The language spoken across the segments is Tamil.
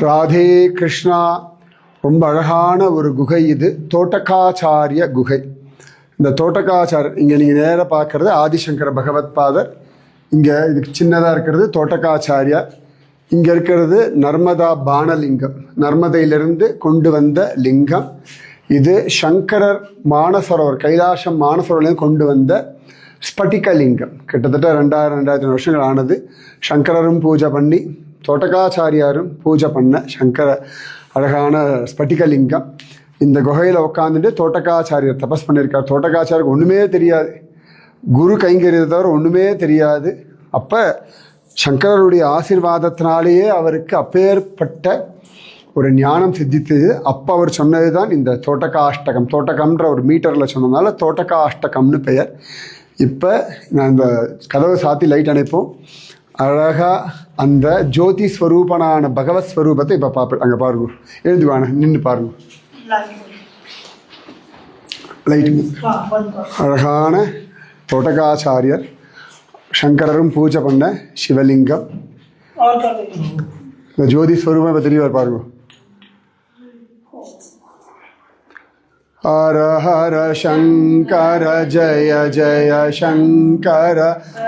ராதே கிருஷ்ணா. ரொம்ப அழகான ஒரு குகை இது, தோட்டகாச்சாரிய குகை. இந்த தோட்டகாச்சாரியர் இங்கே நீங்கள் நேராக பார்க்குறது ஆதிசங்கர பகவத் பாதர். இங்கே இதுக்கு சின்னதாக இருக்கிறது தோட்டகாச்சாரியா. இங்கே இருக்கிறது நர்மதா பானலிங்கம், நர்மதையிலிருந்து கொண்டு வந்த லிங்கம். இது சங்கரர் மானசரோவர், கைலாசம் மானசரோவர்லேருந்து கொண்டு வந்த ஸ்பட்டிகலிங்கம். கிட்டத்தட்ட 2000-2500 வருஷங்கள் ஆனது. சங்கரரும் பூஜை பண்ணி, தோட்டகாச்சாரியாரும் பூஜை பண்ண சங்கர அழகான ஸ்பட்டிகலிங்கம். இந்த குகையில் உட்காந்துட்டு தோட்டகாச்சாரியர் தபஸ் பண்ணியிருக்கார். தோட்டகாச்சாரியருக்கு ஒன்றுமே தெரியாது, குரு கைங்கரியத்தை தவிர ஒன்றுமே தெரியாது. அப்போ சங்கரருடைய ஆசீர்வாதத்தினாலேயே அவருக்கு அப்பேற்பட்ட ஒரு ஞானம் சித்தித்தது. அப்போ அவர் சொன்னது தான் இந்த தோட்டகாஷ்டகம். தோட்டகம்ன்ற ஒரு மீட்டரில் சொன்னதுனால தோட்டகாஷ்டகம்னு பெயர். இப்போ நான் இந்த கதவை சாத்தி லைட் அணைப்போம். அழகாக அந்த ஜோதி ஸ்வரூபனான பகவத் ஸ்வரூபத்தை இப்போ பார்ப்பேன். அங்கே பாருங்க, எழுதுவான நின்று பாருங்க. லைட் அழகான தோட்டகாச்சாரியர் சங்கரரும் பூஜை பண்ண சிவலிங்கம். இந்த ஜோதி ஸ்வரூபம் இப்போ தெரியவார் பாருங்க. ஹர ஹர சங்கர ஜய ஜய சங்கர,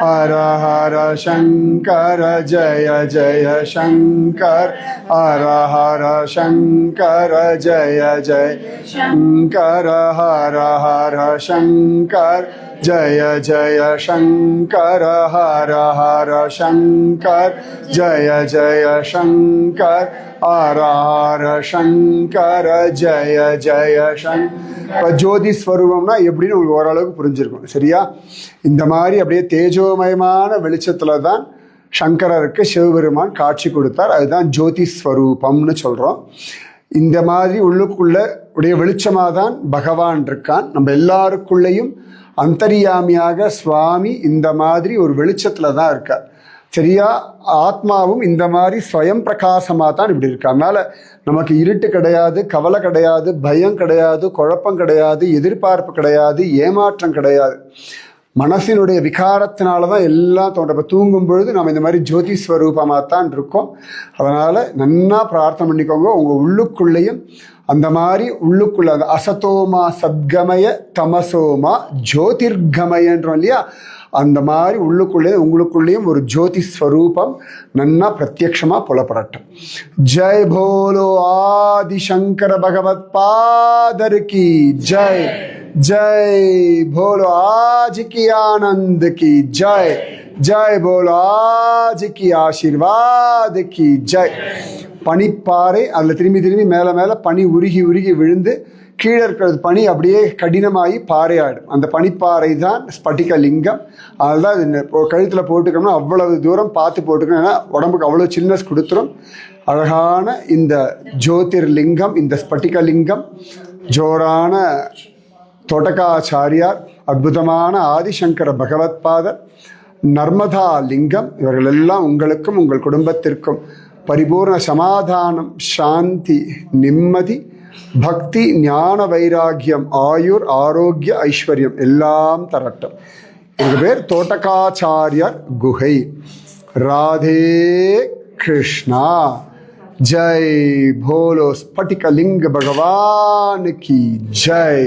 ஹர ஹர சங்கர ஜய ஜய சங்கர், ஹர ஹர சங்கர ஜய ஜய சங்கர, ஹர ஹர சங்கர் ஜய ஜய சங்கர, ஹர ஹர சங்கர் ஜய ஜய சங்கர், ஹர ஹர சங்கர ஜய ஜய சங்கர். இப்போ ஜோதி ஸ்வரூபம்னா எப்படின்னு உங்களுக்கு ஓரளவுக்கு புரிஞ்சிருக்கும், சரியா? இந்த மாதிரி அப்படியே தேஜோமயமான வெளிச்சத்தில் தான் சங்கரருக்கு சிவபெருமான் காட்சி கொடுத்தார். அதுதான் ஜோதி ஸ்வரூபம்னு சொல்கிறோம். இந்த மாதிரி உள்ளுக்குள்ள உடைய வெளிச்சமாக தான் பகவான் இருக்கான். நம்ம எல்லாருக்குள்ளேயும் அந்தரியாமியாக சுவாமி இந்த மாதிரி ஒரு வெளிச்சத்தில் தான் இருக்கார், சரியா? ஆத்மாவும் இந்த மாதிரி ஸ்வயம் பிரகாசமாக தான் இப்படி இருக்கு. அதனால் நமக்கு இருட்டு கிடையாது, கவலை கிடையாது, பயம் கிடையாது, குழப்பம் கிடையாது, எதிர்பார்ப்பு கிடையாது, ஏமாற்றம் கிடையாது. மனசினுடைய விகாரத்தினால தான் எல்லாம் தோன்ற. இப்போ தூங்கும் பொழுது நம்ம இந்த மாதிரி ஜோதி ஸ்வரூபமாக தான் இருக்கோம். அதனால் நன்னா பிரார்த்தனை பண்ணிக்கோங்க. உங்கள் உள்ளுக்குள்ளேயும் அந்த மாதிரி உள்ளுக்குள்ள அந்த அசதோமா சத்கமய தமசோமா ஜோதிர்கமயன்றோம் இல்லையா, அந்த மாதிரி உள்ளுக்குள்ளே உங்களுக்குள்ளேயும் ஒரு ஜோதி ஸ்வரூபம் நன்னா பிரத்யக்ஷமாக புலப்படட்டும். ஜெய் போலோ ஆதிசங்கர பகவத் பாதர் கி ஜெய். जय बोलो आज की आनंद की जय. जय बोलो आज की आशीर्वाद की जय. பனிப்பாறை, அதில் திரும்பி திரும்பி மேலே மேலே பனி உருகி உருகி விழுந்து கீழே இருக்கிறது பனி அப்படியே கடினமாகி பாறையாடும். அந்த பனிப்பாறை தான் ஸ்பட்டிகலிங்கம். அதுதான் இது கழுத்தில் போட்டுக்கணும்னா அவ்வளவு தூரம் பார்த்து போட்டுக்கணும், ஏன்னா உடம்புக்கு அவ்வளோ சில்னஸ் கொடுத்துரும். அழகான இந்த ஜோதிர்லிங்கம், இந்த ஸ்பட்டிகலிங்கம், ஜோரான தோட்டகாச்சாரியார், அற்புதமான ஆதிசங்கர பகவத் பாதர், நர்மதா லிங்கம், இவர்கள் எல்லாம் உங்களுக்கும் உங்கள் குடும்பத்திற்கும் பரிபூர்ண சமாதானம், சாந்தி, நிம்மதி, பக்தி, ஞான வைராகியம், ஆயுர், ஆரோக்கிய, ஐஸ்வர்யம் எல்லாம் தரட்டும். எங்கள் பேர் தோட்டகாச்சாரியார் குகை. ராதே கிருஷ்ணா. जय भोलो स्फटिकलिंग भगवान की जय.